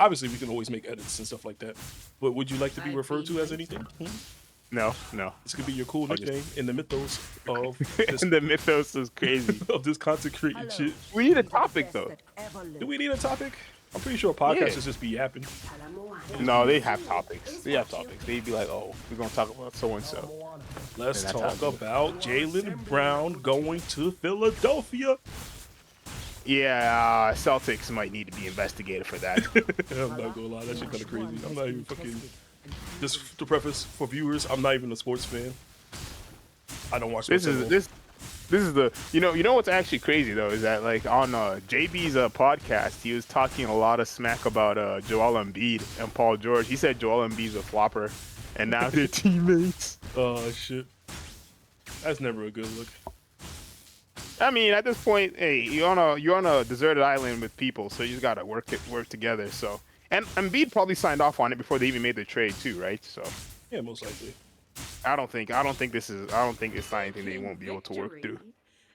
Obviously, we can always make edits and stuff like that. But would you like to be I've referred been to as waiting. anything? No, no. This could be your cool I'll just nickname in the mythos of this and the mythos is crazy. of this content creating Hello. shit. We need a to the topic best though. that ever Do lived. we need a topic? I'm pretty sure a podcast Yeah. should just be yapping. No, they have topics. They have topics. They'd be like, oh, we're gonna talk about so and so. Let's And that's talk how it about Jaylen Brown going to Philadelphia. Yeah, Celtics might need to be investigated for that. I'm not gonna lie, that shit kind of crazy. I'm not even fucking. Just to preface for viewers, I'm not even a sports fan. I don't watch sports. This is the you know what's actually crazy though is that like on JB's podcast he was talking a lot of smack about Joel Embiid and Paul George. He said Joel Embiid's a flopper, and now they're teammates. Oh shit, that's never a good look. I mean, at this point, hey, you're on a deserted island with people, so you just gotta work together. So, and Embiid probably signed off on it before they even made the trade too, right? So, Yeah, most likely. I don't think it's not anything they won't be able to work through.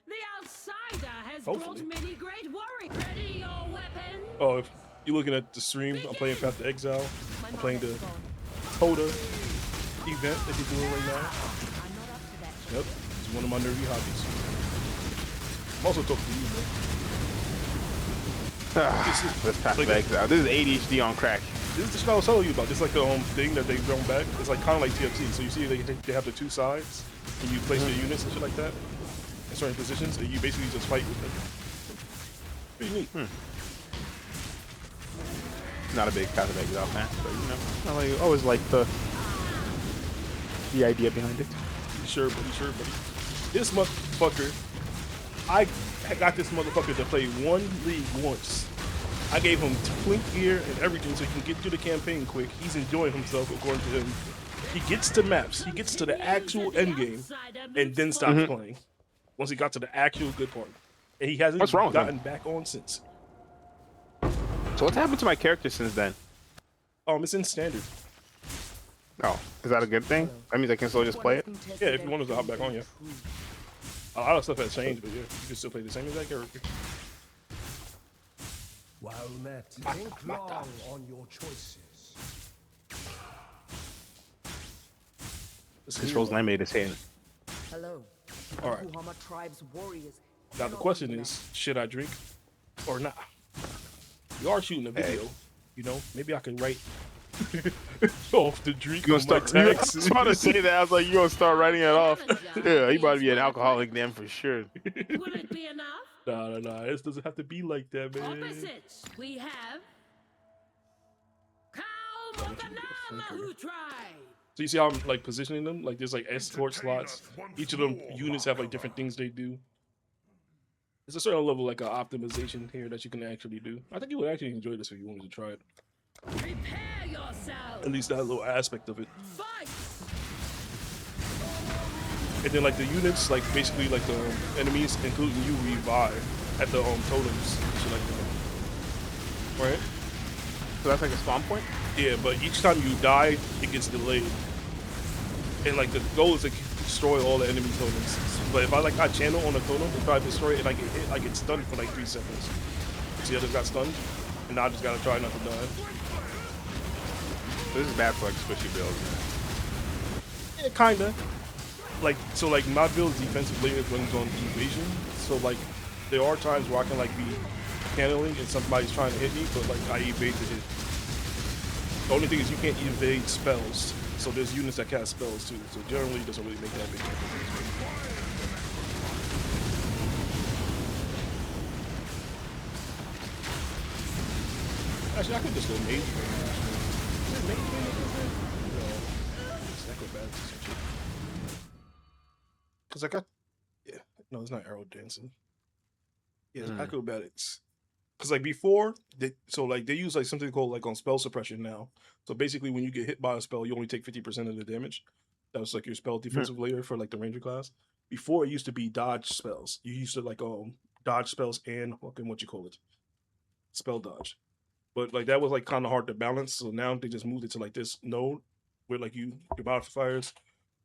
The outsider has Hopefully. brought many great warriors. Ready your weapon. Oh, if you're looking at the stream, I'm playing Path of Exile. I'm playing the Toda event that you're doing right now. I'm not up to that. Yep, it's one of my nerdy hobbies. I'm also talking to you, man. This Path of like- Exile. This is ADHD on crack. This is the shit I was telling you about. Just like the thing that they've thrown back. It's like kind of like TFT. So you see they have the two sides, and you place your units and shit like that in certain positions, and you basically just fight with them. Pretty neat. Not a big Path of Exile fan, but I always like the idea behind it. Sure, buddy. This motherfucker, I got this motherfucker to play one league once. I gave him twink gear and everything so he can get through the campaign quick. He's enjoying himself according to him. He gets to maps, he gets to the actual end game, and then stops playing. Once he got to the actual good part. And he hasn't What's wrong with gotten back on since. So what's happened to my character since then? It's in standard. Oh, is that a good thing? That means I can still just play it? Yeah, if you want to hop back on, yeah. A lot of stuff has changed, but yeah, you can still play the same exact character. Well met. Think long on your choices. Controls I made is hitting. Hello. All right. Muhammad tribe's warriors. Now the question is, should I drink or not? We are shooting a video, you know. Maybe I can write off the drink. You gonna start? I was about to say that. I was like, you gonna start writing it off? Yeah, you about to be an alcoholic then for sure. Would it be enough? Nah. It doesn't have to be like that, man. Opposites. We have Who tribe. So you see how I'm like positioning them? Like there's like escort slots. Each of them units have like different things they do. There's a certain level like optimization here that you can actually do. I think you would actually enjoy this if you wanted to try it. Prepare yourself. At least that little aspect of it. Fight. And then like the units, like basically like the enemies, including you, revive at the totems, shit like that. Right? So that's like a spawn point? Yeah, but each time you die, it gets delayed. And like the goal is to destroy all the enemy totems. But if I channel on a totem, if I destroy it and I get hit, I get stunned for like 3 seconds. See, I just got stunned, and now I just gotta try not to die. So this is bad for like squishy builds. Yeah, kinda. Like so, like my build's defensive layer runs on evasion. So like there are times where I can like be channeling and somebody's trying to hit me, but like I evade the hit. The only thing is you can't evade spells. So there's units that cast spells too. So generally it doesn't really make that big difference. Actually, I could just go mage. Is it mage? No. It's acrobatics or some shit. Cause I got, yeah, no, it's not arrow dancing. Yeah, it's acrobatics. Cause like before, they use like something called like on spell suppression now. So basically, when you get hit by a spell, you only take 50% of the damage. That was like your spell defensive layer for like the ranger class. Before it used to be dodge spells. You used to like dodge spells and fucking what you call it, spell dodge. But like that was like kind of hard to balance. So now they just moved it to like this node where like your modifiers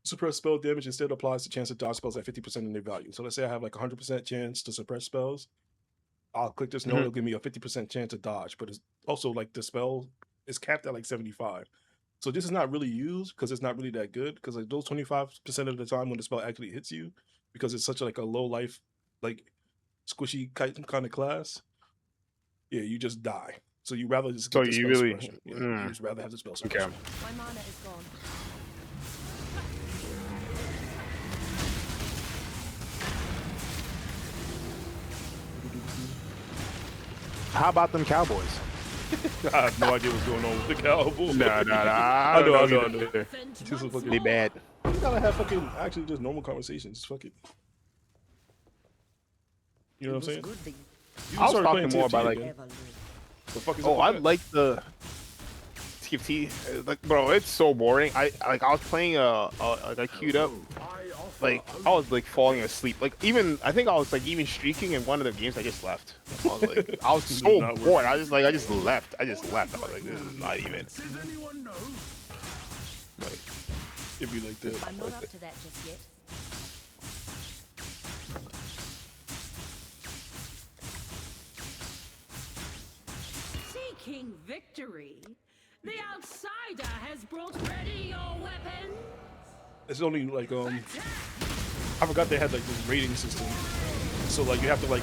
suppress spell damage instead applies the chance to dodge spells at 50% of their value. So let's say I have like 100% chance to suppress spells. I'll click this note, it'll give me a 50% chance to dodge, but it's also like the spell is capped at like 75. So this is not really used because it's not really that good, because like those 25% of the time when the spell actually hits you, because it's such like a low life, like squishy kind of class, yeah, you just die. So you rather just So get the you spell really, suppression. Yeah, you just rather have the spell okay. suppression. My mana is gone. How about them Cowboys? I have no idea what's going on with the Cowboys. Nah. I know. either. Just a fucking, They bad. you gotta have fucking actually just normal conversations. Fuck it. You know what I'm saying? You I was started talking playing more TFT about like, again. The fuck is oh, up with I that? like the TFT. Like, bro, it's so boring. I was playing like I queued up. Like I was like falling asleep. Like even I think I was like even streaking in one of the games. I just left. I was like, I was so not worth bored. I just left. I just left. I was like, this is not even. Like, It'd be like that. I'm not up to that just yet. Seeking victory, the outsider has brought ready your weapons. It's only like I forgot they had like this rating system. So like you have to like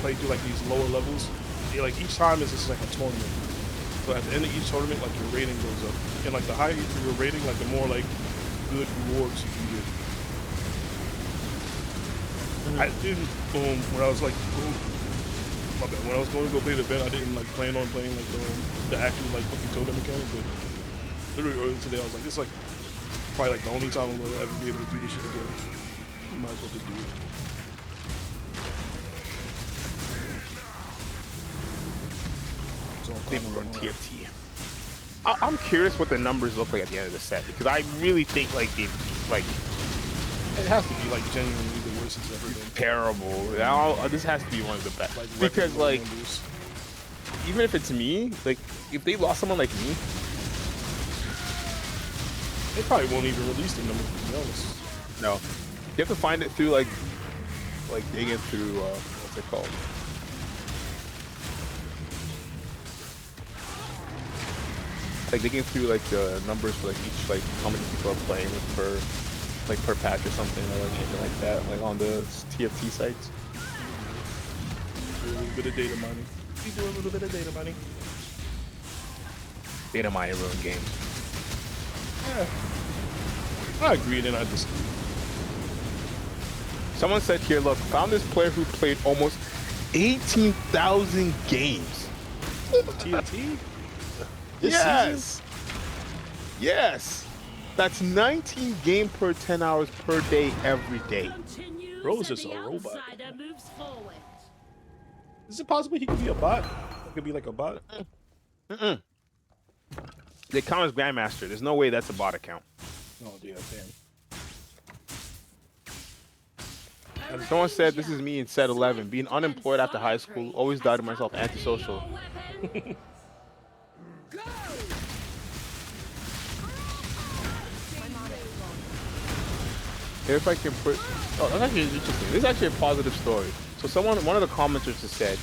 play through like these lower levels. Yeah, like each time is just like a tournament. So at the end of each tournament, like your rating goes up, and like the higher your rating, like the more like good rewards you can get. I didn't when I was like my bad. When I was going to go play the event, I didn't like plan on playing like the actual like fucking totem mechanic, but literally earlier today I was like, this is like probably like the only time I'm gonna ever be able to do this shit again. Might as well just do it. So people run TFT. I'm curious what the numbers look like at the end of the set because I really think like it has to be like genuinely the worst it's ever been. terrible. This has to be one of the best because record like numbers. even if it's me, like if they lost someone like me, They probably won't even release the number, to be honest. no, you have to find it through like digging through what's it called? Like digging through like the numbers for like each like how many people are playing per patch or something or like anything like that, like on the TFT sites. Do a little bit of data mining. You do a little bit of data mining. Data mining ruin games. Yeah. I agree, then I just Someone said here, look, found this player who played almost 18,000 games. TNT? This Yes. season? Yes. That's 19 game per 10 hours per day every day. Continues Bro is and just the a robot. outsider moves forward. Is it possible he could be a bot? It could be like a bot? They count as Grandmaster. There's no way that's a bot account. Oh, yeah, damn. Someone said this is me in set 11. Being unemployed after high school, always doubted myself, antisocial. Go! Here, if I can put, oh, that's actually interesting. This is actually a positive story. So one of the commenters just said,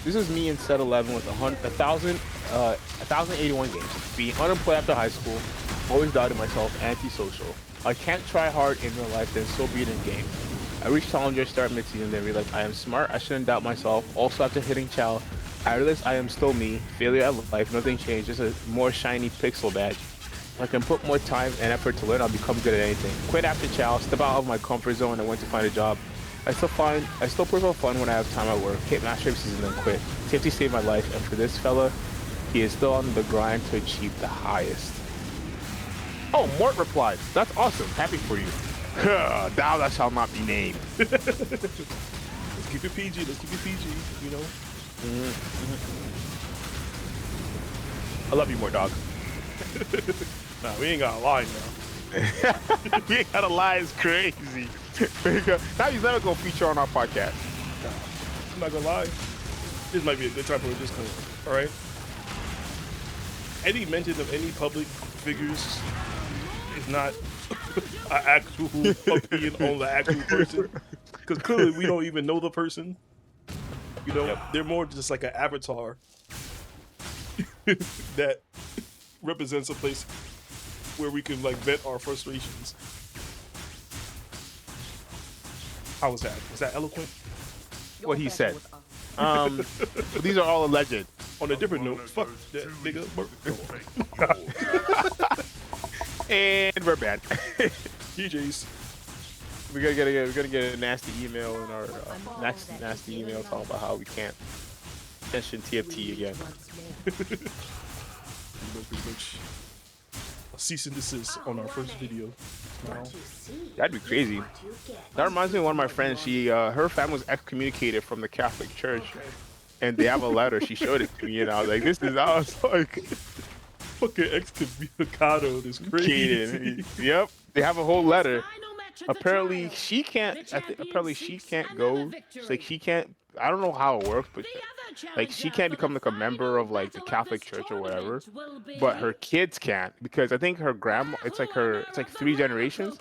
this is me in set 11 with 1,081 games. Being unemployed after high school, always doubted myself, antisocial. I can't try hard in real life, then so be it in game. I reached Challenger, start mid-season, then realized I am smart, I shouldn't doubt myself. Also after hitting Chow, I realized I am still me, failure at life, nothing changed, just a more shiny pixel badge. If I can put more time and effort to learn, I'll become good at anything. Quit after Chow, step out of my comfort zone and went to find a job. I still prefer fun when I have time at work, hit master season then quit. Safety saved my life, and for this fella, he is still on the grind to achieve the highest. Oh, Mort replied, that's awesome, happy for you. Thou that shall not be named. Let's keep it PG, you know? I love you more, dog. Nah, we ain't gotta lie now. We ain't gotta lie, it's crazy. Now he's never gonna feature on our podcast. Nah, I'm not gonna lie. This might be a good time for a disclaimer, alright? Any mention of any public figures is not an actual opinion on the actual person. Because clearly we don't even know the person. You know, they're more just like an avatar that represents a place where we can like vent our frustrations. How was that? Was that eloquent? What he said. But these are all alleged. On a different note, fuck that nigga. And we're bad. DJs. We're gonna get a nasty email in our nasty email talking about how we can't mention TFT again. Pretty much a cease and desist on our first video. Wow. That'd be crazy. That reminds me of one of my friends. She her family was excommunicated from the Catholic Church, and they have a letter. She showed it to me, and I was like, "This is." I was like, Fucking excommunicado is crazy. Yep, they have a whole letter. Apparently she can't. Apparently she can't go. Like she can't. I don't know how it works, but like she can't become like a member of like the Catholic Church or whatever. But her kids can't because I think her grandma. It's like 3 generations.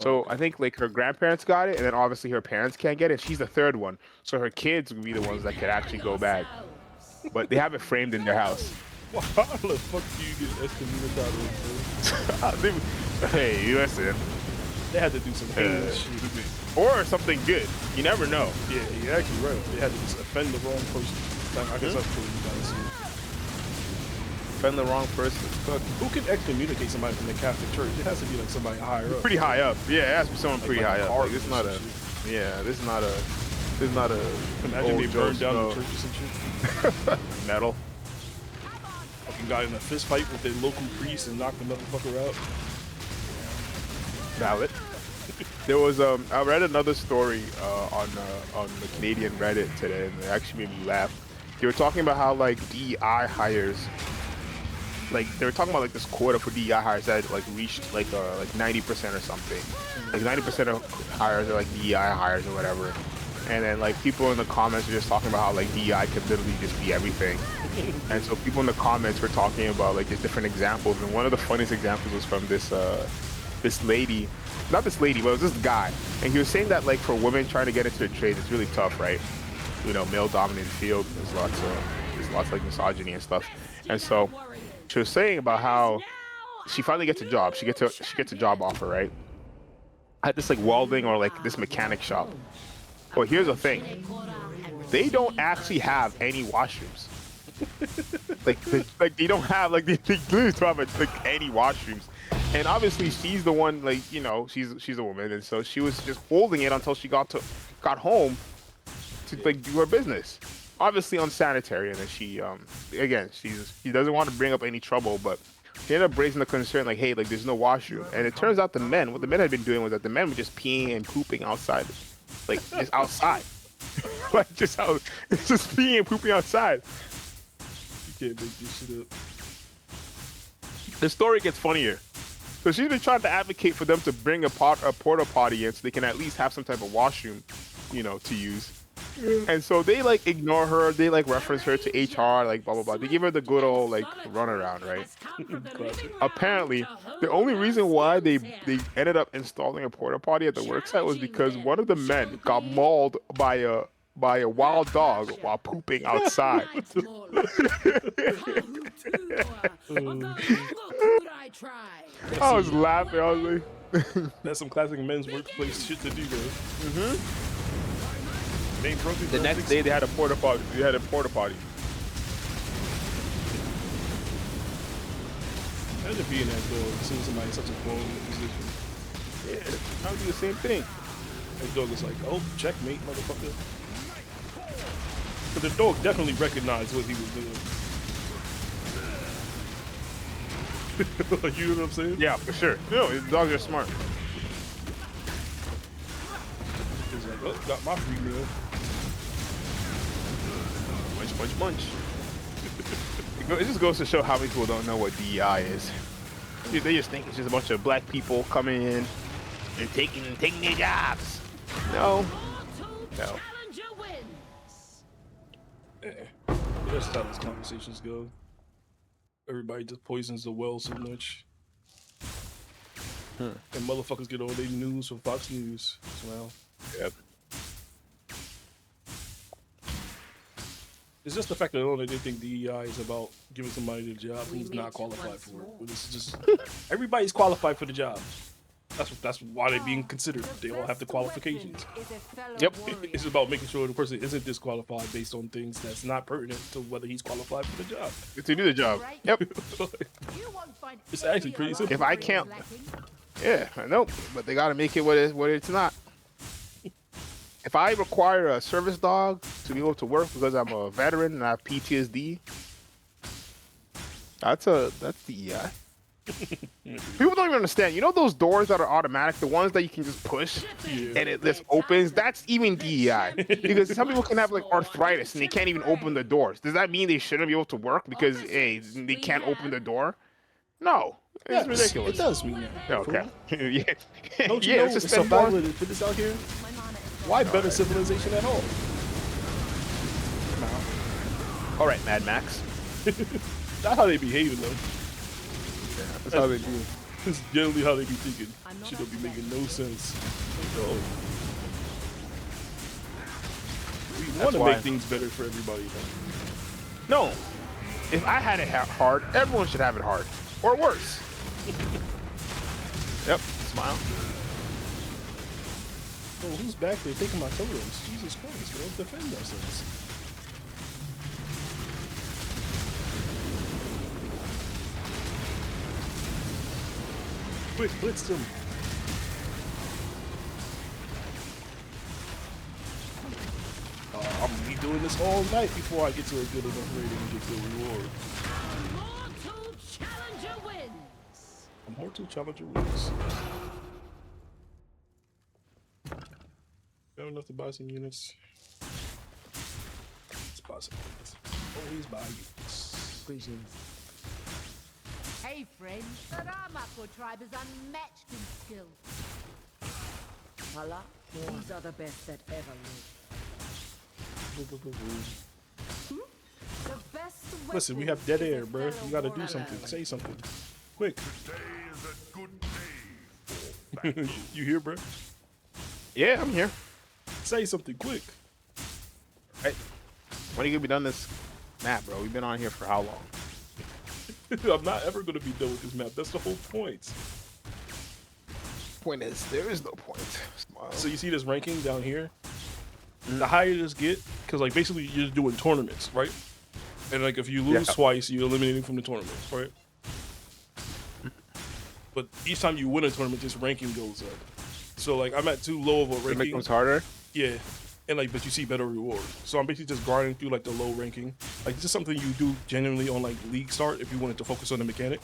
So I think like her grandparents got it, and then obviously her parents can't get it. She's the 3rd one, so her kids would be the ones that could actually go back. But they have it framed in their house. How the fuck do you get excommunicado? Hey, listen. They had to do some heinous shit. Or something good. You never know. Yeah, you're actually right. They had to just offend the wrong person. I guess that's what you gotta see. Offend the wrong person. But who can excommunicate somebody from the Catholic Church? It has to be like somebody higher up. Pretty high up. Yeah, it has to be someone pretty high up. Like, This this is not a Imagine they burned down Joe the churches and shit. metal. Fucking got in a fist fight with their local priest and knocked the motherfucker out. Valid. There was I read another story on the Canadian Reddit today, and it actually made me laugh. They were talking about how like DEI hires, like they were talking about like this quota for DEI hires that like reached like 90% or something. Like 90% of hires are like DEI hires or whatever. And then like people in the comments are just talking about how like DEI could literally just be everything. And so people in the comments were talking about like just different examples, and one of the funniest examples was from this lady, not this lady, but it was this guy, and he was saying that like for women trying to get into the trade, it's really tough, right? You know, male-dominated field. There's lots of like misogyny and stuff. And so she was saying about how she finally gets a job. She gets a job offer, right? At this like welding or like this mechanic shop. Well, here's the thing: they don't actually have any washrooms. like they don't have like they literally don't have like any washrooms. And obviously she's the one, like, you know, she's a woman, and so she was just holding it until she got home to like do her business. Obviously unsanitary, and then she again she doesn't want to bring up any trouble, but she ended up raising the concern like, hey, like there's no washroom. And it turns out what the men had been doing was that the men were just peeing and pooping outside, like just outside, like just peeing and pooping outside. You can't make this shit up. The story gets funnier. So she's been trying to advocate for them to bring a porta potty in so they can at least have some type of washroom, you know, to use. And so they like ignore her. They like reference her to HR, like blah blah blah. They give her the good old like runaround, right? Apparently, the only reason why they ended up installing a porta potty at the worksite was because one of the men got mauled by a wild dog while pooping outside. I was laughing. I was like, That's some classic men's workplace shit to do, though. They ain't broken. the next day they had a porta potty. Imagine being that dog, seeing somebody in such a vulnerable position. Yeah, I would do the same thing. That dog is like, oh, checkmate, motherfucker. But the dog definitely recognized what he was doing. You know what I'm saying? Yeah, for sure. No, the dogs are smart. He's like, oh, got my free meal. Munch, munch, munch. It just goes to show how many people don't know what DEI is. They just think it's just a bunch of black people coming in and taking their jobs. No. That's how these conversations go. Everybody just poisons the well so much. And motherfuckers get all their news from Fox News as well. Yep. It's just the fact that they think DEI is about giving somebody the job We who's meet not qualified once for it. more. But it's just everybody's qualified for the job. That's why they're being considered. They all have the qualifications. Yep. It's about making sure the person isn't disqualified based on things that's not pertinent to whether he's qualified for the job. To do the job. Yep. It's actually pretty simple. If I can't, yeah, I know, but they gotta make it what it's not. If I require a service dog to be able to work because I'm a veteran and I have PTSD, that's DEI. People don't even understand. You know those doors that are automatic, the ones that you can just push and it just opens? That's even DEI. Because some people can have like arthritis and they can't even open the doors. Does that mean they shouldn't be able to work because hey, they can't open the door? No. It's ridiculous. It does mean that. Okay. Yeah. Don't you Yeah, know let's it's just spend more. survival to put this out here? Why better civilization at all? All right, Mad Max. Not how they behaving though. That's how they do. It's generally how they be thinking. Shit don't be making no sense. So, we want to make things better for everybody though. No. If I had it hard, everyone should have it hard. Or worse. Yep. Smile. Oh, who's back there taking my totems? Jesus Christ, we don't defend ourselves. Quick, blitz them. I'm gonna be doing this all night before I get to a good enough rating and get the reward. Mortal Challenger wins. A Mortal Challenger wins. Got enough to buy some units. Let's buy some units. Always buy units. Greetings. Hey, friend. The Ramako tribe is unmatched in skill. Hala, these are the best that ever lived. The best Listen, we have dead air, bro. You gotta do something. Say something. Quick. You here, bro? Yeah, I'm here. Say something quick. Hey, when are you gonna be done this map, bro? We've been on here for how long? I'm not ever gonna be done with this map. That's the whole point. Point is, there is no point. Smile. So you see this ranking down here? The higher this get, because like basically you're just doing tournaments, right? And like if you lose twice, you're eliminating from the tournament, right? But each time you win a tournament, this ranking goes up. So like I'm at too low of a It ranking. becomes harder. Yeah. And like, but you see better rewards. So I'm basically just grinding through like the low ranking. Like this is something you do genuinely on like league start if you wanted to focus on the mechanic.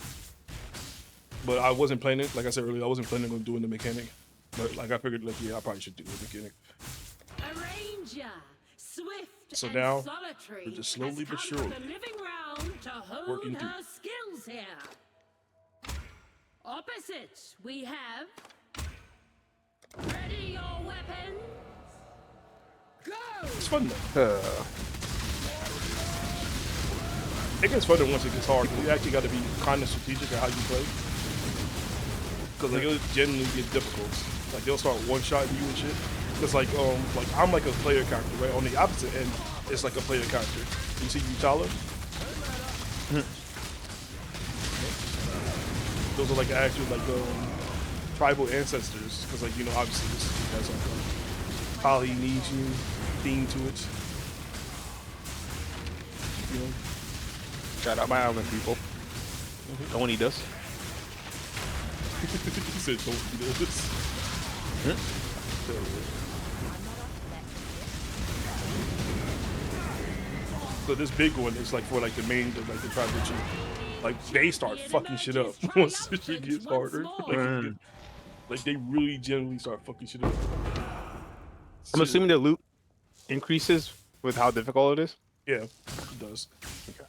But I wasn't planning, like I said earlier, I wasn't planning on doing the mechanic. But like I figured, like yeah, I probably should do the mechanic. A ranger, swift So and now, solitary, we're just slowly has but come surely from the living round to hone working her skills here. Opposite, we have ready your weapons. Go! It's fun though. It gets funner once it gets hard. You actually got to be kind of strategic at how you play. Because like it'll genuinely get difficult. Like they'll start one-shotting you and shit. Cause like I'm like a player character, right? On the opposite end, it's like a player character. You see Utala? Those are like actual like tribal ancestors. Cause like obviously this has like a Polynesian theme to it. You know? Shout out my island people. Don't eat us. He said don't eat this. So this big one is like for like the main like the tribal chief. Like they start fucking shit up once the shit gets harder. Like they really generally start fucking shit up. I'm assuming the loot increases with how difficult it is. Yeah, it does. Okay.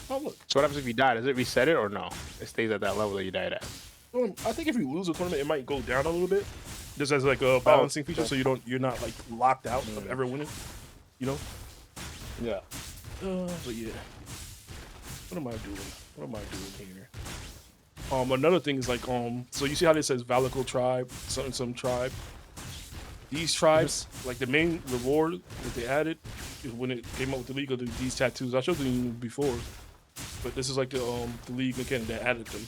Oh look. So what happens if you die? Does it reset it or no? It stays at that level that you died at. I think if you lose a tournament, it might go down a little bit. Just as like a balancing feature, so you're not like locked out of ever winning. You know? Yeah. But yeah. What am I doing? What am I doing here? Another thing is like so you see how this says Valico tribe, some tribe. These tribes, like the main reward that they added when it came out with the league of these tattoos. I showed them before, but this is like the league again that added them.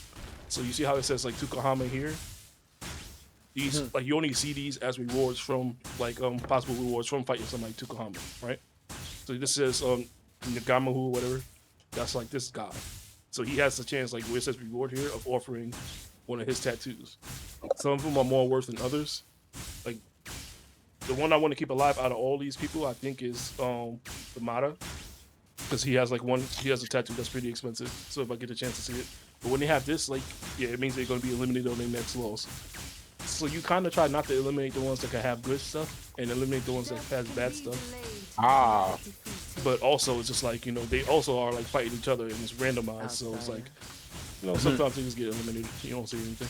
So you see how it says like Tukahama here? These like you only see these as rewards from like possible rewards from fighting somebody like Tukahama, right? So this says Nagamahu or whatever. That's like this guy. So he has the chance like where it says reward here of offering one of his tattoos. Some of them are more worth than others. Like the one I want to keep alive out of all these people, I think is the Mata. Because he has like he has a tattoo that's pretty expensive. So if I get a chance to see it. But when they have this, like, yeah, it means they're gonna be eliminated on their next loss. So you kind of try not to eliminate the ones that can have good stuff and eliminate the ones that have bad stuff. Ah. But also, it's just like, you know, they also are like fighting each other and it's randomized. So it's like, you know, sometimes they just get eliminated. You don't see anything.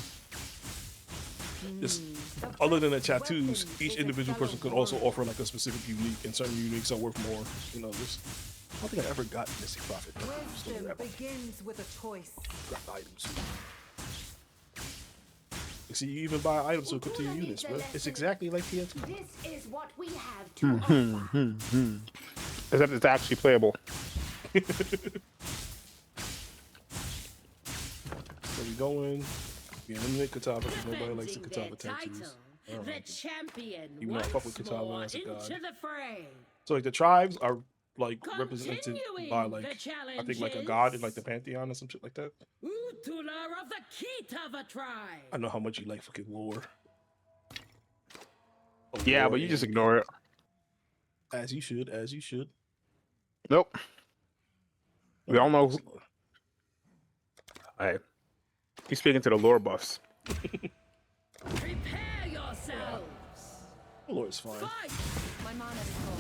Just, other than the tattoos, each individual person could also offer like a specific unique, and certain uniques are worth more than others. I don't think I ever got Missy Prophet. Wisdom begins with a choice. Got items. You see, you even buy items to equip to your units, bro. It's exactly like TNT. This is what we have to offer. Except it's actually playable. So we go in, we eliminate Katava because nobody likes the Katava tattoos. The champion Even though I fuck with Katava more as a god. into the fray. So like the tribes are like represented Continuing by the like I think like a god in like the pantheon or some shit like that. Utula of the Kitava tribe. I know how much you like fucking lore. Oh, Yeah, lore, but you just ignore it. as you should, as you should. Nope. We all know. Hey, he's speaking to the lore buffs. Prepare yourselves. Lore is fine. Fight. My mana is full.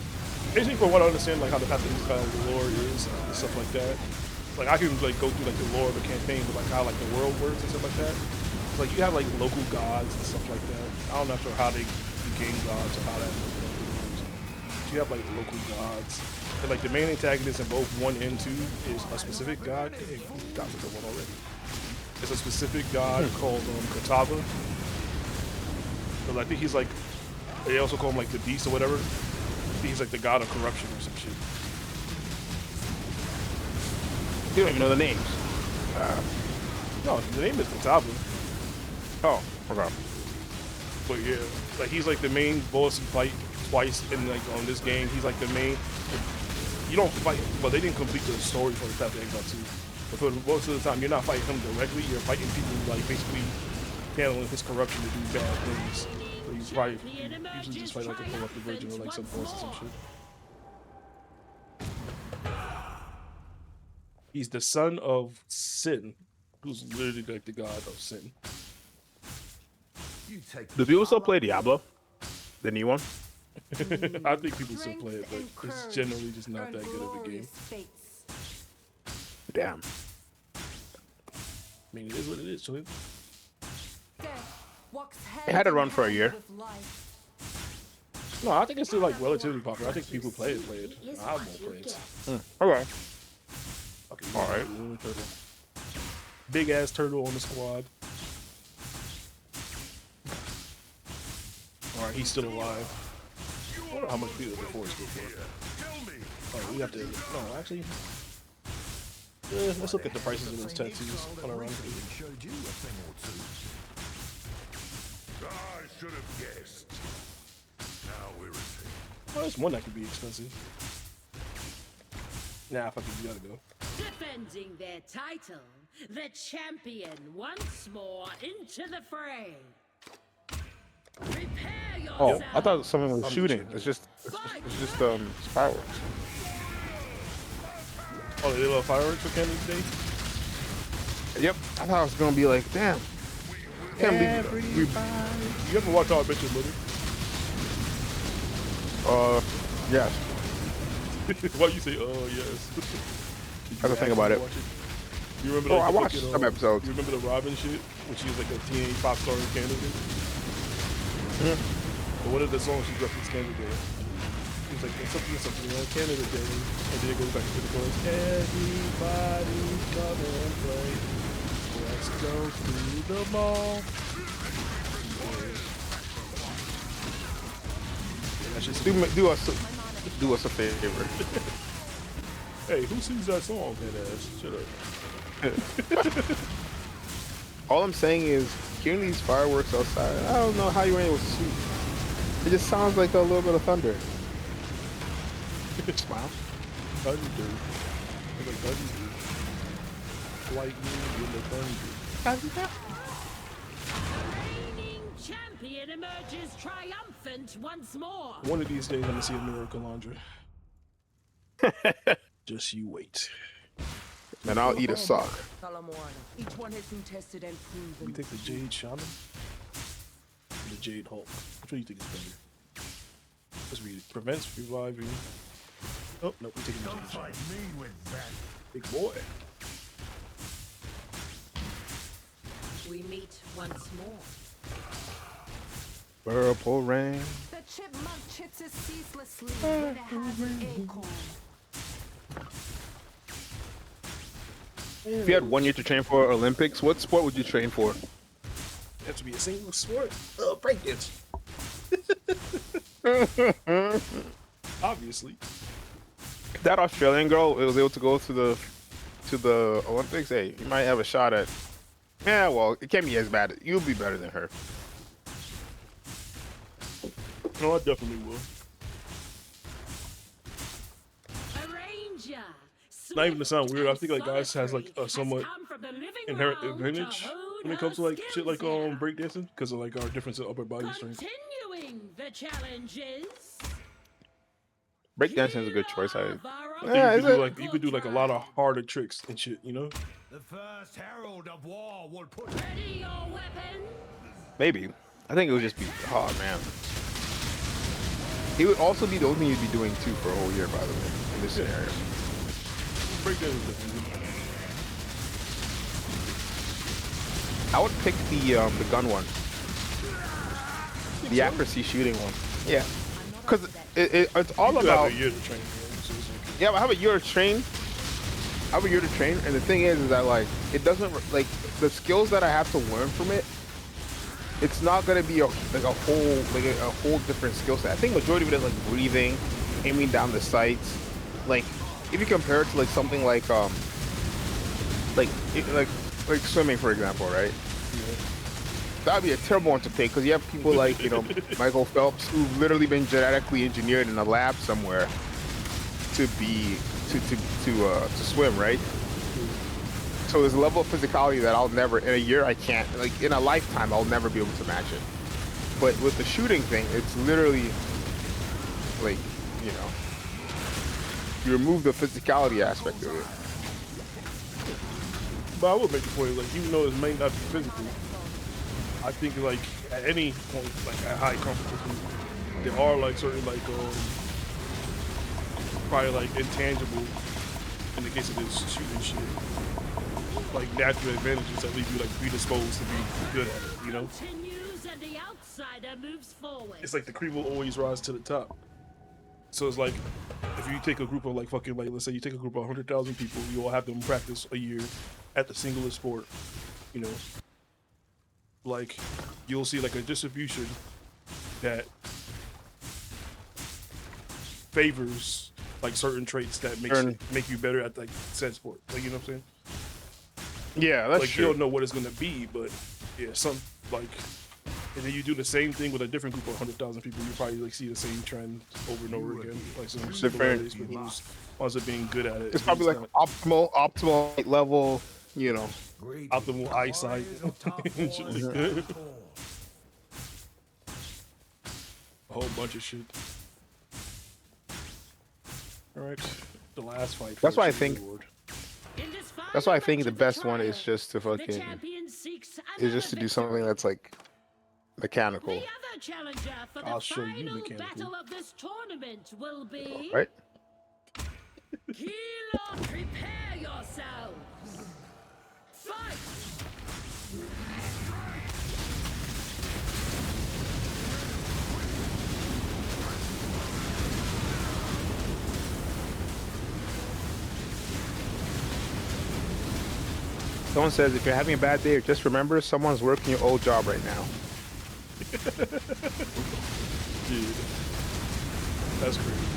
Basically, from what I understand, like how the Path of Exile lore is and stuff like that. Like I can like go through like the lore of the campaign, but like how like the world works and stuff like that. Like you have like local gods and stuff like that. I'm not sure how they gain gods or how that works. You have like local gods. And like the main antagonist in both 1 and 2 is a specific god. Hey, you got with the one already. It's a specific god called Katava. But I think he's like, they also call him like the beast or whatever. I think he's like the god of corruption or some shit. You don't even know the names. No, the name is Katava. Oh, okay. But yeah, like he's like the main boss you fight twice in like on this game. He's like the main. You don't fight, but they didn't complete the story for the Path of Exile 2. But for most of the time, you're not fighting him directly. You're fighting people like basically handling his corruption to do bad things. So you probably usually just fight like a corrupted version or like some boss or some shit. He's the son of Sin, who's literally like the god of sin. You take Do people still play Diablo? The new one? I think people still play it, but it's generally just not that good of a game. Damn. I mean, it is what it is, so It had to run for a year. no, I think it's still like relatively popular. I think people play it. I won't play it. Okay. Okay, All right. Big ass turtle on the squad. All right, he's still alive. I wonder how much people before it's good for. Oh, we have to. No, actually. Let's look at the prices of those tattoos on our run. showed you a thing or two. I should have guessed. Now we're in. Well, there's one that could be expensive. Nah, fuck it, you gotta go. Defending their title, the champion once more into the fray. Prepare yourselves. Oh, I thought someone was shooting. It's just fireworks. Oh, they love fireworks for Canada Day? Yep. I thought it was gonna be like, damn. Can't be. You ever watch our bitches, Lily? Yes. Why you say, yes? I have to think about it. You remember Oh, like, I the watched fucking, some episodes. You remember the Robin shit? When she was like a teenage pop star in Canada? But one of the songs she dropped was Canada Day. She was like, something on Canada Day. And then it goes back to the chorus. Everybody come and play. Let's go to the mall. Yeah, that shit's Do Do us a favor. Hey, who sings that song, head ass? Shut up. All I'm saying is, hearing these fireworks outside, I don't know how you were able to see. It just sounds like a little bit of thunder. Smile. Thunder. Like thunder. Lightning in the thunder. Reigning champion emerges triumphant once more. One of these days, I'm gonna see a miracle, Andre. Just you wait. And I'll eat a sock. Solemn warning. Each one has been tested and You proven. take the Jade Shaman? Or the Jade Hulk? Which one do you think is better? Let's read it. Prevents reviving. Oh, no, we're taking the Don't Jade Shaman. fight me with that. Big boy. We meet once more. Purple rain. The chipmunk chits is ceaselessly when it has an acorn. If you had 1 year to train for Olympics, what sport would you train for? It has to be a single sport. Breakdance. Obviously. That Australian girl was able to go to the Olympics. Hey, you might have a shot at. Yeah, well, it can't be as bad. You'll be better than her. No, I definitely will. A ranger. Not even to sound weird, I think like guys has like a somewhat inherent advantage when it comes to like shit like breakdancing because of like our difference in upper body strength. Continuing the challenges. Breakdancing is a good choice. I Yeah, think is it? you could do like a lot of harder tricks and shit, you know? The first herald of war will put Ready your weapon. Maybe. I think it would just be. Oh man. He would also be the only thing you'd be doing too for a whole year, by the way, in this scenario. Breakdancing is definitely good. I would pick the gun one, the accuracy shooting one. Yeah, because it's all You have about. a year to train, man, so it's okay. Yeah, I have a year to train. I have a year to train, and the thing is that like it doesn't like the skills that I have to learn from it. It's not gonna be a whole different skill set. I think majority of it is like breathing, aiming down the sights. Like if you compare it to like something like like swimming, for example, right? That'd be a terrible one to pick because you have people like Michael Phelps who've literally been genetically engineered in a lab somewhere to swim, right? So there's a level of physicality that I'll never, in a year I can't, like in a lifetime I'll never be able to match it. But with the shooting thing, it's literally like, you remove the physicality aspect of it. But I would make the point, like, even though it may not be physical, I think, like, at any point, like, at high competition, there are, like, certain, like, probably, like, intangible, in the case of this shooting shit, like, natural advantages that leave you, like, predisposed to be good at it, you know? Continues and the outsider moves forward. It's like the cream will always rise to the top. So it's like, if you take a group of, like, fucking, like, let's say you take a group of 100,000 people, you all have them practice a year at the singlest sport, you know, like, you'll see, like, a distribution that favors, like, certain traits that make you better at, like, said sport. Like, you know what I'm saying? Yeah, that's like, true. you don't know what it's going to be, but, yeah, like, and then you do the same thing with a different group of 100,000 people, you probably, like, see the same trend over and over again. Like, some similarities with who's also being good at it. It's probably like optimal level, optimal eyesight and shit like that. A whole bunch of shit. Alright, the last fight. That's why I first, think. reward. That's why I think the best one is just to fucking to do something that's like mechanical. The other challenger for the I'll show you final mechanical. battle of this tournament will be Right? Kilo, prepare yourselves. Fight! Someone says if you're having a bad day, just remember someone's working your old job right now. Dude. That's crazy.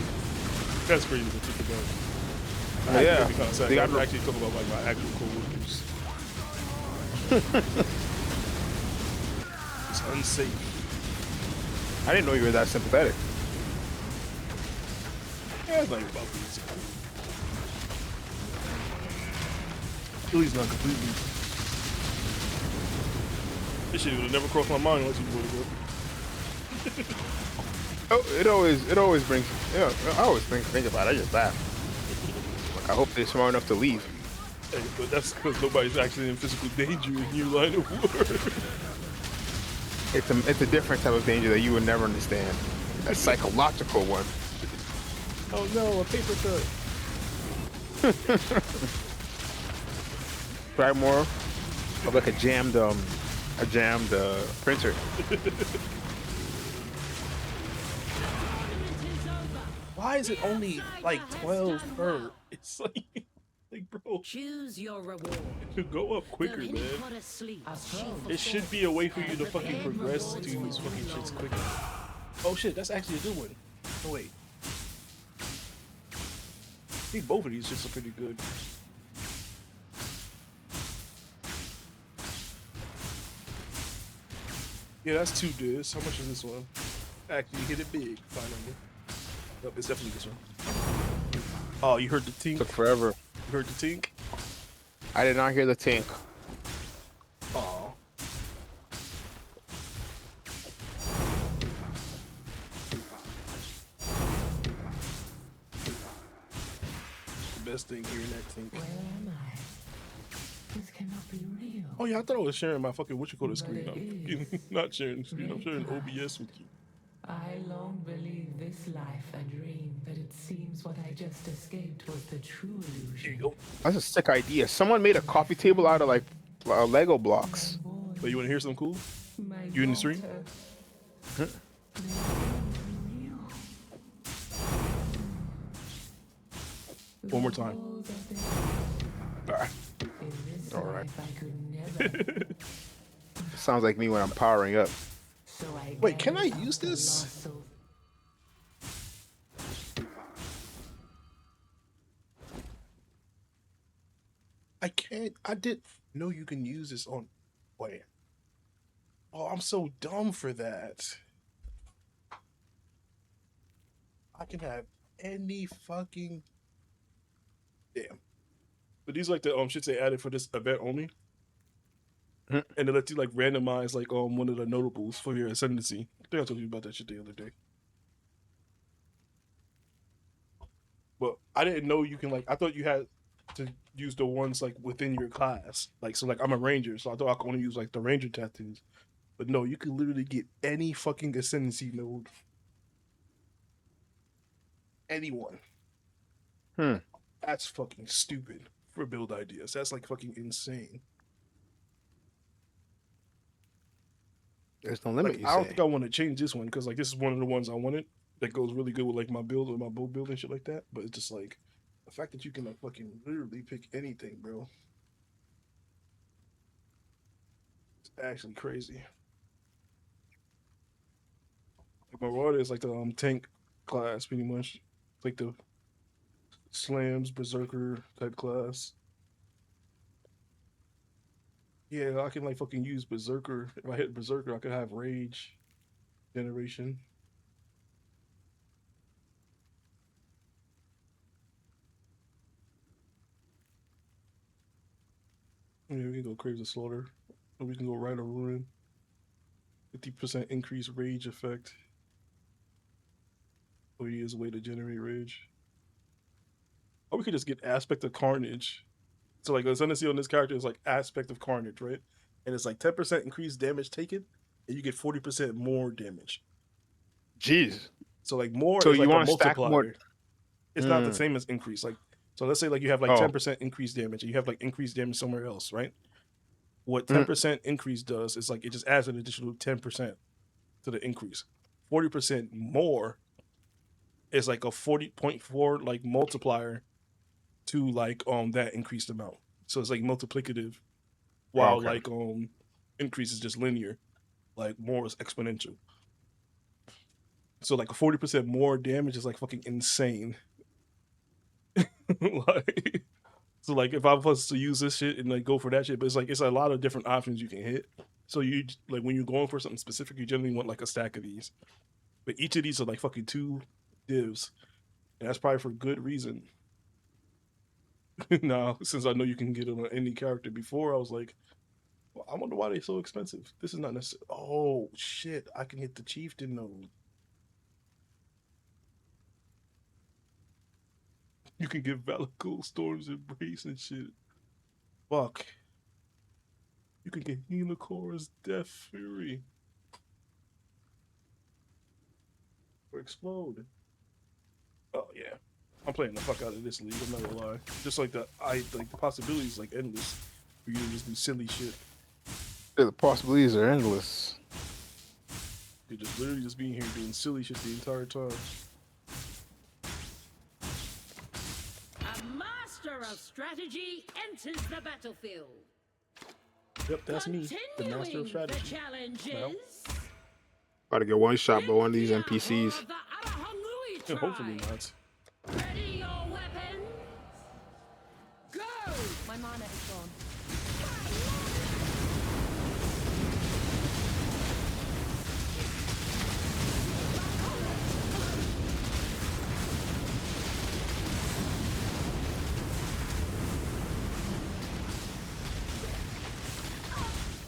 That's crazy to think about. Oh, yeah. Kind of sad. They got I'm actually talking about like my actual coworkers. It's unsafe. I didn't know you were that sympathetic. Yeah, it's not even about being sympathetic. Philly's not completely. This shit would have never crossed my mind unless you would have. Oh, it always brings. Yeah, I always think about it. I just laugh. Like, I hope they're smart enough to leave. Hey, but that's because nobody's actually in physical danger in your line of work. It's a different type of danger that you would never understand. A psychological one. Oh no, a paper cut. Try more of like a jammed printer. Why is it only like 12 per? It's like bro, Choose your reward. to go up quicker, man. It should be a way for you to fucking progress to these fucking shits quicker. Oh shit, that's actually a good one. Oh wait. I think both of these shits are pretty good. Yeah, that's 2 discs. How much is this one? Actually, hit it big, finally. Yep, it's definitely this one. Oh, you heard the tink? Took forever. You heard the tink? I did not hear the tink. Oh. The best thing hearing that tink. Where am I? This cannot be real. Oh yeah, I thought I was sharing my fucking screen. But it I'm not sharing the screen. I'm sharing OBS with you. I long believed this life a dream, but it seems what I just escaped was the true illusion. Here you go. That's a sick idea. Someone made a coffee table out of like Lego blocks. But you want to hear something cool? My You in the stream? daughter. One more time. Walls of the- Ah. In this All right. life I could never. Sounds like me when I'm powering up. So I Wait, can I gathered use up the this? lost souls. I can't. I didn't know you can use this on. Wait. Oh, I'm so dumb for that. I can have any fucking. Damn. But these like the shits they added for this event only. Hmm. And they let you like randomize like one of the notables for your ascendancy. I think I told you about that shit the other day. But I didn't know you can like. I thought you had to use the ones like within your class. Like so, like I'm a ranger, so I thought I could only use like the ranger tattoos. But no, you can literally get any fucking ascendancy node. Anyone. Hmm. That's fucking stupid for build ideas. That's like fucking insane. There's no limit. Like, You I don't say. think I want to change this one because like this is one of the ones I wanted that goes really good with like my build or my bow build and shit like that. But it's just like the fact that you can like fucking literally pick anything, bro. It's actually crazy. Like Marauder is like the tank class pretty much. It's like the slams berserker type class. Yeah, I can like fucking use berserker. If I hit berserker, I could have rage generation. Yeah, we can go Craves of Slaughter. Or we can go Rite of Ruin. 50% increased rage effect. Or he is a way to generate rage. Or we could just get Aspect of Carnage. So like the ascendancy on this character is like Aspect of Carnage, right? And it's like 10% increased damage taken, and you get 40% more damage. Jeez. So like more So is you like a wanna stack multiplier. more- It's not the Mm. same as increase. Like so let's say like you have like Oh. 10% increased damage and you have like increased damage somewhere else, right? What Mm. 10% increase does is like it just adds an additional 10% to the increase. 40% more is like a 40.4 like multiplier to like that increased amount. So it's like multiplicative while Okay. like increase is just linear. Like more is exponential. So like a 40% more damage is like fucking insane. Like, so like if I was to use this shit and like go for that shit, but it's like it's a lot of different options you can hit. So you like when you're going for something specific, you generally want like a stack of these. But each of these are like fucking 2 divs, and that's probably for good reason. Now, since I know you can get it on any character, before I was like, well, I wonder why they're so expensive. This is not necessary. Oh shit! I can hit the chieftain node. You can get Valakul Storm's Embrace and shit. Fuck. You can get Helicora's Death Fury. Or Explode. Oh yeah. I'm playing the fuck out of this league, I'm not gonna lie. Just like the possibilities like endless for you to just do silly shit. Yeah, the possibilities are endless. You're just literally just being here doing silly shit the entire time. A master of strategy enters the battlefield. Yep, that's me, the master of Continuing strategy. The challenge Well. is About to get one shot by one of these Ninja NPCs. of the Arahangui Yeah, hopefully tribe. not. Ready your weapon. Go! My mana is gone.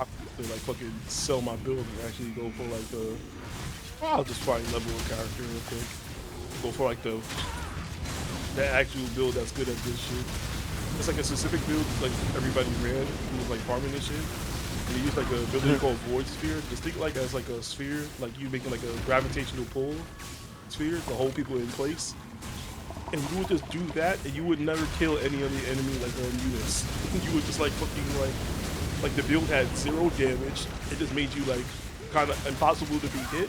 I to like fucking sell my build and actually go for like the. I'll just probably level a character real quick. Go for like the actual build that's good at this shit. It's like a specific build like everybody ran who was like farming this shit. And they use like a ability called Void Sphere. Just think like as like a sphere, like you making like a gravitational pull sphere to hold people in place. And you would just do that, and you would never kill any of the enemy like units. You would just like fucking like the build had 0 damage. It just made you like kind of impossible to be hit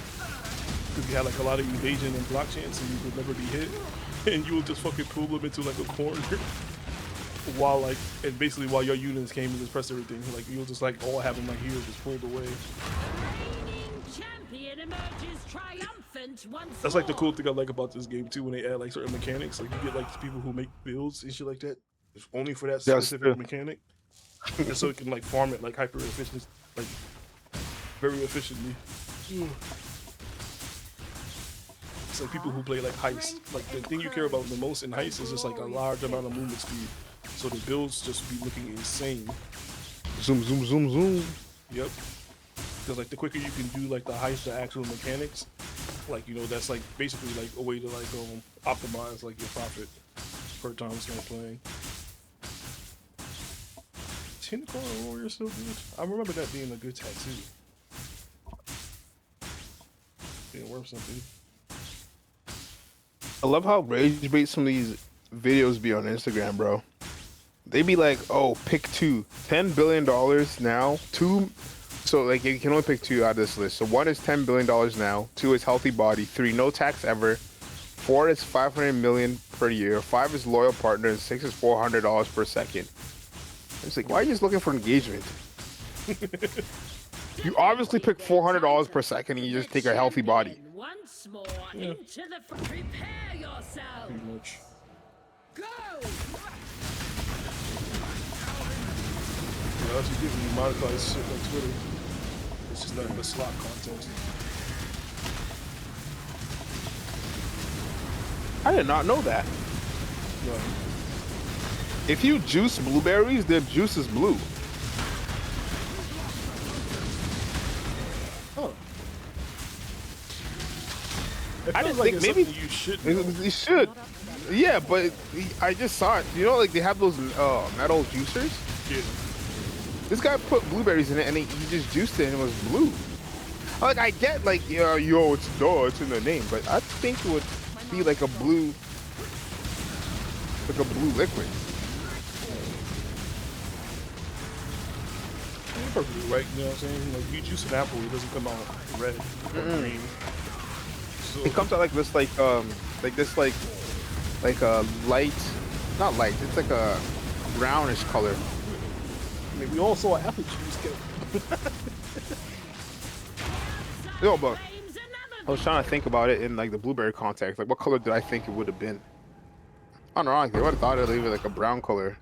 because you had like a lot of evasion and block chance, and you could never be hit. And you would just fucking pull them into like a corner while like and basically while your units came and just press everything. Like you'll just like all have them like here just pulled away. Reigning champion emerges triumphant once That's like the more. cool thing I like about this game too when they add like certain mechanics. Like you get like people who make builds and shit like that. It's only for that Yes, specific yeah. mechanic. And so it can like farm it like hyper efficient, like very efficiently. It's like people who play like heist. Like the thing you care about the most in heist is just like a large amount of movement speed. So the builds just be looking insane. Zoom, zoom, zoom, zoom. Yep. Because like the quicker you can do like the heist, the actual mechanics, like you know that's like basically like a way to like optimize like your profit per time spent playing. 10 Core Warrior still good. I remember that being a good tattoo. Being worth something. I love how rage bait some of these videos be on Instagram, bro. They be like, oh, pick 2. $10 billion now. 2. So, like, you can only pick 2 out of this list. So, 1 is $10 billion now. 2 is healthy body. 3, no tax ever. 4 is $500 million per year. 5 is loyal partner. And 6 is $400 per second. It's like, why are you just looking for engagement? You obviously pick $400 per second and you just take a healthy body. Once more into the prepare yourself. Pretty much. Go! Yeah, that's what giving you monetized shit like Twitter. It's just nothing but slot content. I did not know that. No. If you juice blueberries, their juice is blue. Huh. I didn't think it's maybe something you should know. they should. Yeah, but I just saw it. You know, like they have those metal juicers. Yeah. This guy put blueberries in it and he just juiced it and it was blue. Like I get like yo, it's in the name, but I think it would be like a blue liquid. You're perfectly right, you know what I'm saying? Like, you juice an apple, it doesn't come out red or green. So, It comes out like this, like a light, not light. It's like a brownish color. I mean, we all saw apple juice get. No, but I was trying to think about it in like the blueberry context. Like, what color did I think it would have been? I don't know. Like, they would have thought it'd leave it like a brown color.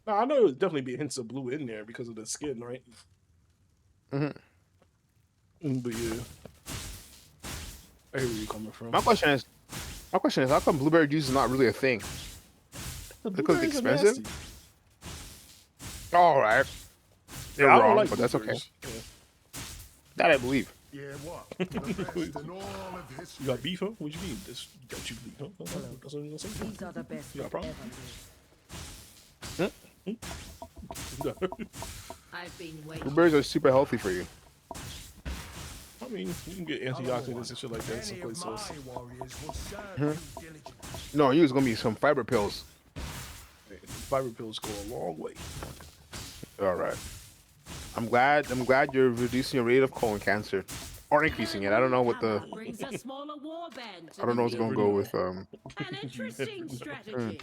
Nah, I know it would definitely be hints of blue in there because of the skin, right? But yeah, I hear where you're coming from. My question is, how come blueberry juice is not really a thing? The Because it's blueberries are expensive? nasty. All right. You're I don't wrong, like but that's okay. blueberries. Yeah. That I believe. Yeah, what? The best in all of history. You got beef, huh? What you mean? This got you beef, huh? That's what you're gonna say. These are the best You got a that problem? ever lived. I've been waiting. Blueberries are super healthy for you. I mean, you can get antioxidants and shit like that in some Any of places. my warriors will serve you diligently. No, you was gonna be some fiber pills. Fiber pills go a long way. All right. I'm glad you're reducing your rate of colon cancer, or increasing it. I don't know what the Brings a smaller war band to I don't know the what's gonna go with An interesting strategy.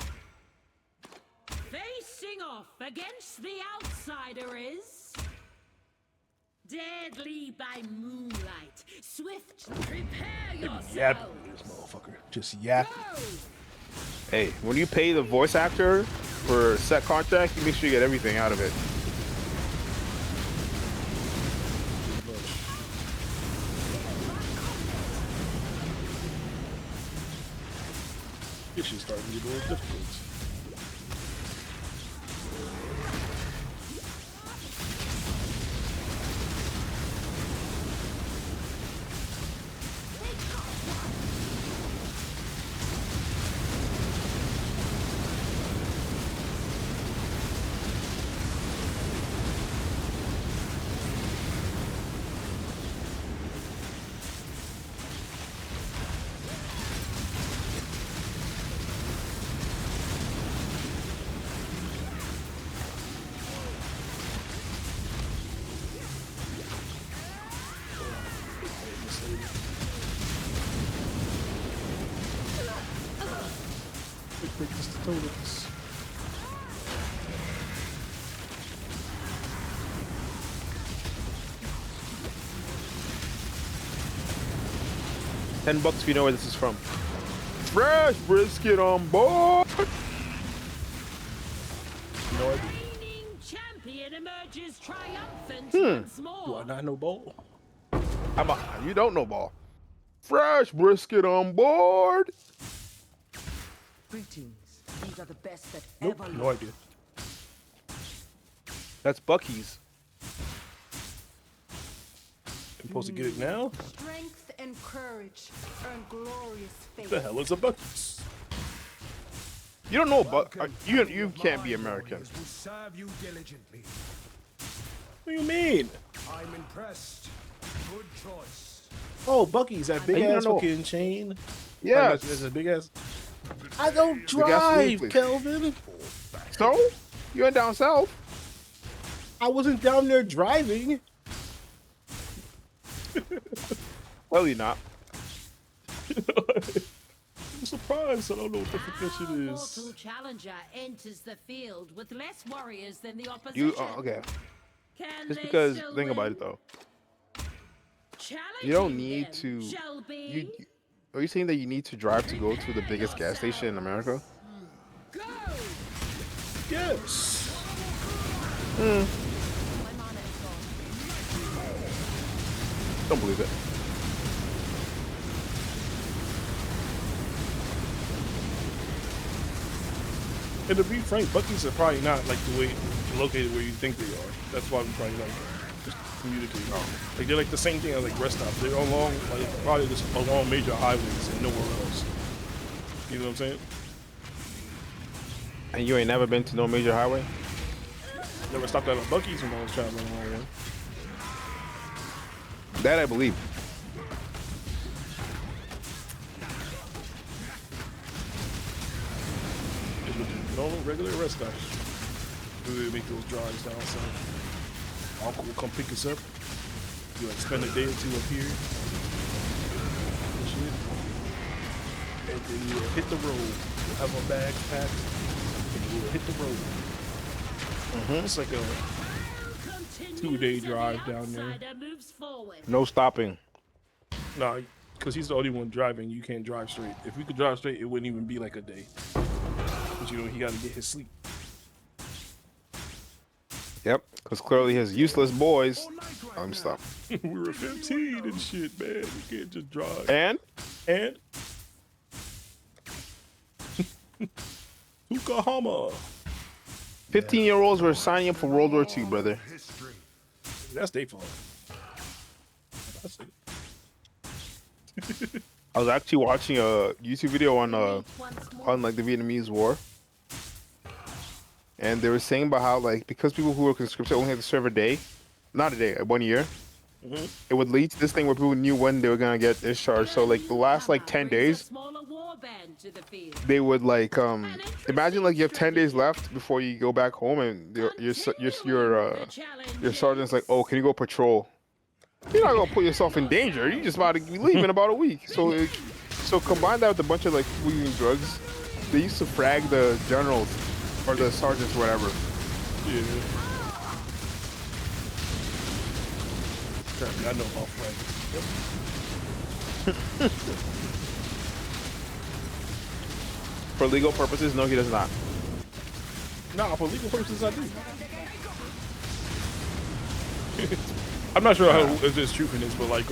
Facing off against the outsider is deadly by moonlight. Swift, prepare Yap yourself. this motherfucker. Just yap. Go. Hey, when you pay the voice actor for a set contract, you make sure you get everything out of it. This shit's starting to get a little difficult. Quick, just the totems. $10 if you know where this is from. Fresh brisket on board. No idea. Reigning champion emerges triumphant once Do more. I not know ball? You don't know ball. Fresh brisket on board. Greetings. These are the best that Nope, ever no lived. idea. That's Bucky's. I'm supposed to get it now? Strength and courage earn glorious fate. What the hell is a bucket? You don't know Buck. Welcome, You any of can't my be American. warriors will serve you diligently. What do you mean? I'm impressed. Good choice. Oh, Bucky's, that big you don't ass know? fucking chain. Yeah. That's a big ass. I don't Big ass drive, sleeve. Kelvin. So you went down south. I wasn't down there driving. Well, you're not. I'm surprised. I don't know what the fuck that shit Our is. mortal challenger enters the field with less warriors than the opposition. You okay? Can Just they because still think about win? it though. Challenging You don't need them to. shall be. Are you saying that you need to drive to go to the biggest gas station in America? Go. Yes. My mana is gone. Don't believe it. And to be frank, Bucky's are probably not like the way located where you think they are. That's why I'm trying to like just communicate. Like they're like the same thing as like rest stops. They're along like probably just along major highways and nowhere else. You know what I'm saying? And you ain't never been to no major highway? Never stopped at a Bucky's when I was traveling along one. That I believe. It would be normal, regular rest stops. We would make those drives down south. Uncle will come pick us up. You like spend a day or two up here. And shit. And then you will hit the road. You'll have our bags packed. And you will hit the road. It's like a two-day drive down there. No stopping. Nah, because he's the only one driving. You can't drive straight. If we could drive straight, it wouldn't even be like a day. But you know he got to get his sleep. Yep, because clearly his useless boys. I'm stop. We were 15 and shit, man. We can't just drive. And And Yokohama. 15-year-olds were signing up for World War II, brother. History. That's their fault. That's it. I was actually watching a YouTube video on like the Vietnamese War, and they were saying about how like because people who were conscripted only had to serve a day, not a day, 1 year, it would lead to this thing where people knew when they were gonna get discharged. So like the last like 10 days, they would like imagine like you have 10 days left before you go back home, and your sergeant's like, oh, can you go patrol? You're not gonna put yourself in danger. You just about to leave in about a week. So, so combine that with a bunch of like people using drugs. They used to frag the generals or the sergeants, or whatever. Yeah. I know about Frank. For legal purposes, no, he does not. Nah, for legal purposes, I do. I'm not sure how if there's truth in this, but like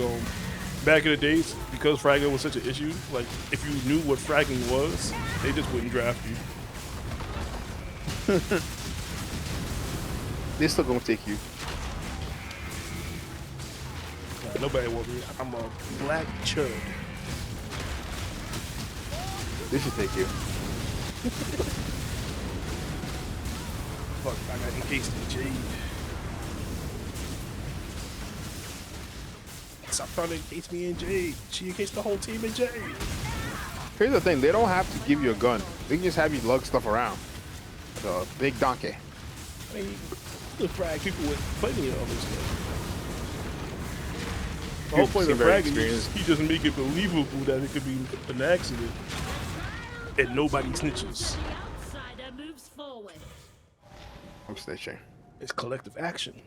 back in the days, because fragging was such an issue, like if you knew what fragging was, they just wouldn't draft you. They still gonna take you. Nah, nobody want me. I'm a black chud. They should take you. Fuck, I got encased in jade. Stop trying to encase me in jade. She encased the whole team in jade. Here's the thing: they don't have to give you a gun. They can just have you lug stuff around. The big donkey. I mean, the frag people with plenty of other stuff. The whole point of fragging is he just make it believable that it could be an accident. And nobody snitches. I'm snitching. It's collective action.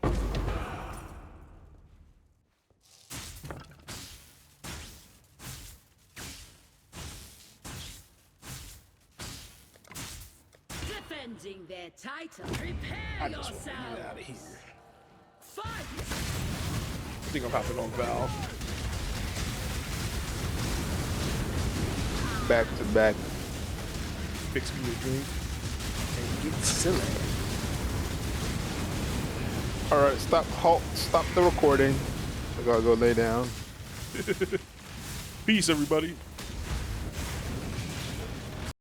Defending their title. I Prepare just want to get yourself. out of here. Fight. I think I'm hopping on Val. Back to back. Fix me a drink and get silly. All right, stop. Halt. Stop the recording. I gotta go lay down. Peace, everybody.